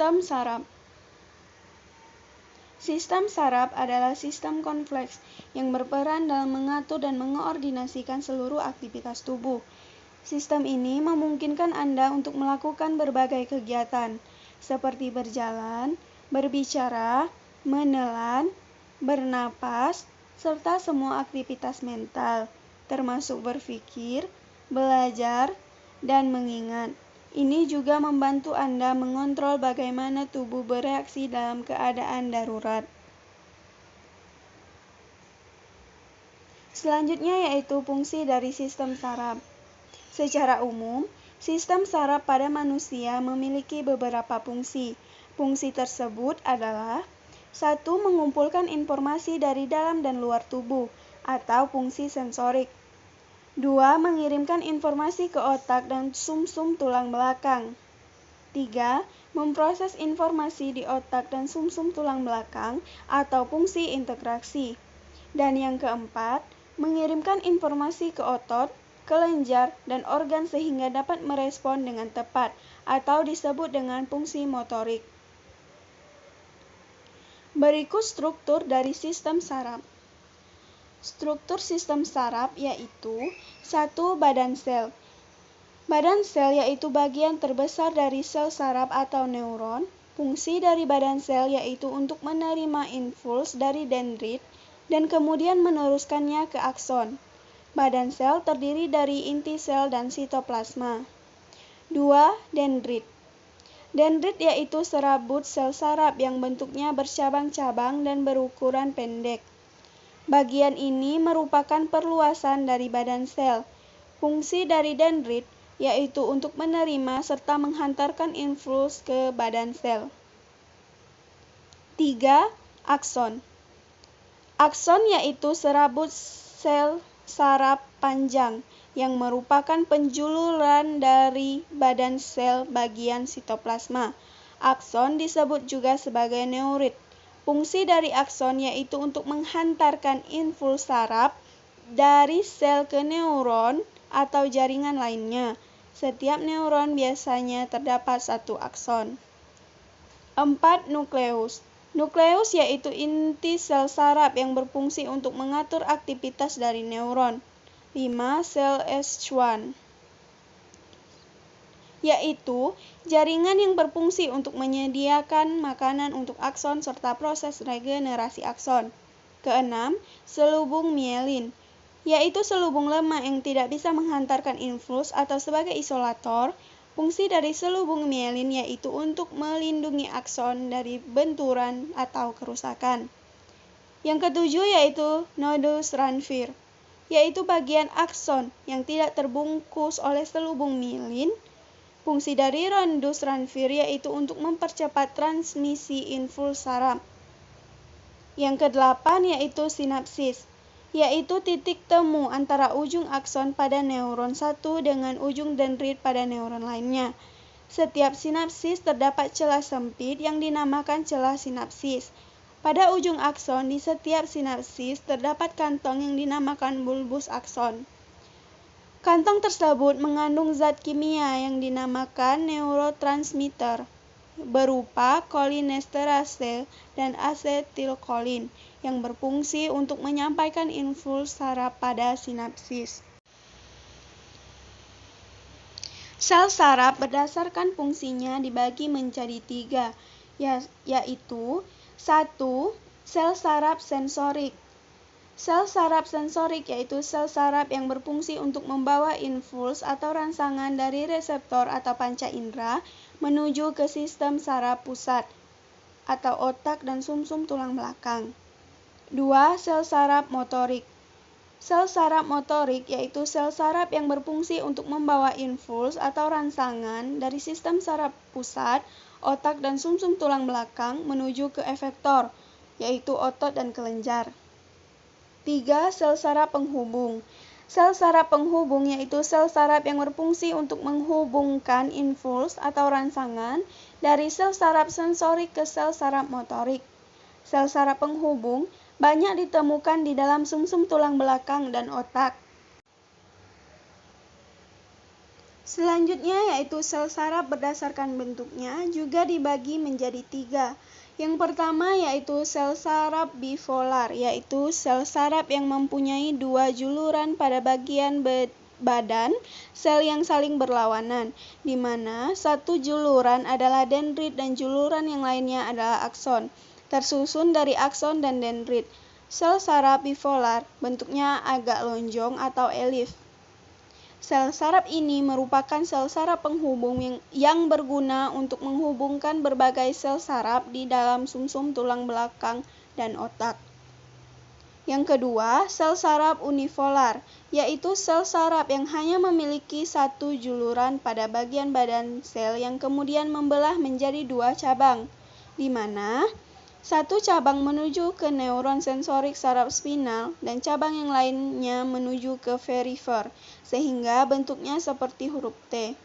Sistem saraf. Sistem saraf adalah sistem kompleks yang berperan dalam mengatur dan mengoordinasikan seluruh aktivitas tubuh. Sistem ini memungkinkan Anda untuk melakukan berbagai kegiatan, seperti berjalan, berbicara, menelan, bernapas, serta semua aktivitas mental, termasuk berpikir, belajar, dan mengingat. Ini juga membantu Anda mengontrol bagaimana tubuh bereaksi dalam keadaan darurat. Selanjutnya yaitu fungsi dari sistem saraf. Secara umum, sistem saraf pada manusia memiliki beberapa fungsi. Fungsi tersebut adalah 1. Mengumpulkan informasi dari dalam dan luar tubuh, atau fungsi sensorik. 2. Mengirimkan informasi ke otak dan sumsum tulang belakang. 3. Memproses informasi di otak dan sumsum tulang belakang atau fungsi integrasi. Dan yang keempat, mengirimkan informasi ke otot, kelenjar, dan organ sehingga dapat merespon dengan tepat atau disebut dengan fungsi motorik. Berikut struktur dari sistem saraf. Struktur sistem saraf yaitu 1. Badan sel. Badan sel yaitu bagian terbesar dari sel saraf atau neuron. Fungsi dari badan sel yaitu untuk menerima impuls dari dendrit dan kemudian meneruskannya ke akson. Badan sel terdiri dari inti sel dan sitoplasma. 2. Dendrit. Dendrit yaitu serabut sel saraf yang bentuknya bercabang-cabang dan berukuran pendek. Bagian ini merupakan perluasan dari badan sel. Fungsi dari dendrit yaitu untuk menerima serta menghantarkan impuls ke badan sel. 3. Akson. Akson yaitu serabut sel saraf panjang yang merupakan penjuluran dari badan sel bagian sitoplasma. Akson disebut juga sebagai neurit. Fungsi dari akson yaitu untuk menghantarkan impuls saraf dari sel ke neuron atau jaringan lainnya. Setiap neuron biasanya terdapat satu akson. 4. Nukleus. Nukleus yaitu inti sel saraf yang berfungsi untuk mengatur aktivitas dari neuron. 5. Sel Schwann, yaitu jaringan yang berfungsi untuk menyediakan makanan untuk akson serta proses regenerasi akson. 6. Selubung mielin, yaitu selubung lemak yang tidak bisa menghantarkan impuls atau sebagai isolator. Fungsi dari selubung mielin yaitu untuk melindungi akson dari benturan atau kerusakan. Yang ketujuh yaitu nodus Ranvier, yaitu bagian akson yang tidak terbungkus oleh selubung mielin. Fungsi dari nodus Ranvier yaitu untuk mempercepat transmisi impuls saraf. Yang kedelapan yaitu sinapsis, yaitu titik temu antara ujung akson pada neuron satu dengan ujung dendrit pada neuron lainnya. Setiap sinapsis terdapat celah sempit yang dinamakan celah sinapsis. Pada ujung akson di setiap sinapsis terdapat kantong yang dinamakan bulbus akson. Kantong tersebut mengandung zat kimia yang dinamakan neurotransmitter berupa kolinesterase dan asetilkolin yang berfungsi untuk menyampaikan impuls saraf pada sinapsis. Sel saraf berdasarkan fungsinya dibagi menjadi 3, yaitu 1. Sel saraf sensorik. Sel saraf sensorik yaitu sel saraf yang berfungsi untuk membawa impuls atau rangsangan dari reseptor atau panca indera menuju ke sistem saraf pusat atau otak dan sumsum tulang belakang. 2. Sel saraf motorik. Sel saraf motorik yaitu sel saraf yang berfungsi untuk membawa impuls atau rangsangan dari sistem saraf pusat, otak dan sumsum tulang belakang menuju ke efektor, yaitu otot dan kelenjar. 3. Sel saraf penghubung. Sel saraf penghubung yaitu sel saraf yang berfungsi untuk menghubungkan impuls atau rangsangan dari sel saraf sensorik ke sel saraf motorik. Sel saraf penghubung banyak ditemukan di dalam sumsum tulang belakang dan otak. Selanjutnya yaitu sel saraf berdasarkan bentuknya juga dibagi menjadi 3. Yang pertama yaitu sel saraf bipolar, yaitu sel saraf yang mempunyai 2 juluran pada bagian badan sel yang saling berlawanan, di mana satu juluran adalah dendrit dan juluran yang lainnya adalah akson, tersusun dari akson dan dendrit. Sel saraf bipolar bentuknya agak lonjong atau elif. Sel saraf ini merupakan sel saraf penghubung yang berguna untuk menghubungkan berbagai sel saraf di dalam sumsum tulang belakang dan otak. Yang kedua, sel saraf unipolar, yaitu sel saraf yang hanya memiliki satu juluran pada bagian badan sel yang kemudian membelah menjadi 2 cabang, di mana satu cabang menuju ke neuron sensorik saraf spinal dan cabang yang lainnya menuju ke perifer, sehingga bentuknya seperti huruf T.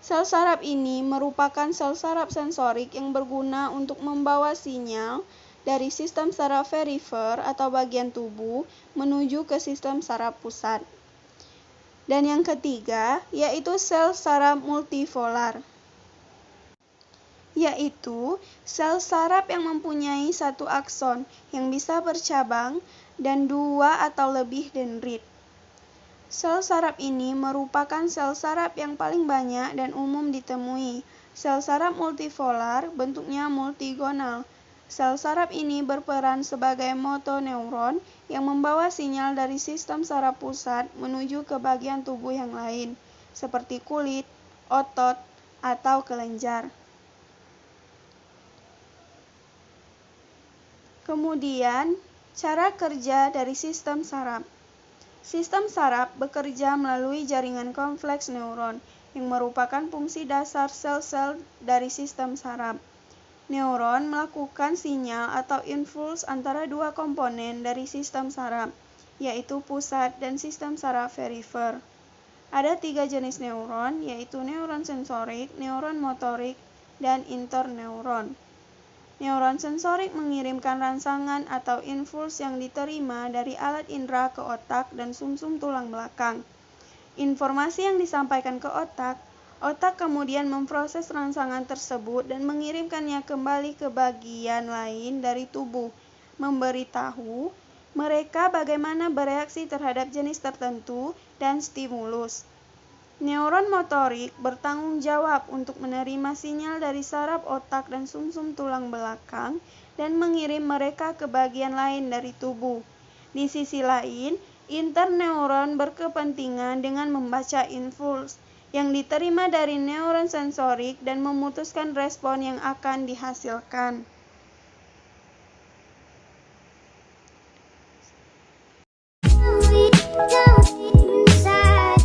Sel saraf ini merupakan sel saraf sensorik yang berguna untuk membawa sinyal dari sistem saraf perifer atau bagian tubuh menuju ke sistem saraf pusat. Dan yang ketiga, yaitu sel saraf multipolar, yaitu sel saraf yang mempunyai satu akson yang bisa bercabang dan 2 atau lebih dendrit. Sel saraf ini merupakan sel saraf yang paling banyak dan umum ditemui. Sel saraf multipolar bentuknya multigonal. Sel saraf ini berperan sebagai motoneuron yang membawa sinyal dari sistem saraf pusat menuju ke bagian tubuh yang lain, seperti kulit, otot, atau kelenjar. Kemudian, cara kerja dari sistem saraf. Sistem saraf bekerja melalui jaringan kompleks neuron yang merupakan fungsi dasar sel-sel dari sistem saraf. Neuron melakukan sinyal atau impuls antara 2 komponen dari sistem saraf, yaitu pusat dan sistem saraf perifer. Ada 3 jenis neuron, yaitu neuron sensorik, neuron motorik, dan interneuron. Neuron sensorik mengirimkan rangsangan atau impuls yang diterima dari alat indera ke otak dan sumsum tulang belakang. Informasi yang disampaikan ke otak kemudian memproses rangsangan tersebut dan mengirimkannya kembali ke bagian lain dari tubuh, memberitahu mereka bagaimana bereaksi terhadap jenis tertentu dan stimulus. Neuron motorik bertanggung jawab untuk menerima sinyal dari saraf otak dan sumsum tulang belakang dan mengirim mereka ke bagian lain dari tubuh. Di sisi lain, interneuron berkepentingan dengan membaca impuls yang diterima dari neuron sensorik dan memutuskan respon yang akan dihasilkan.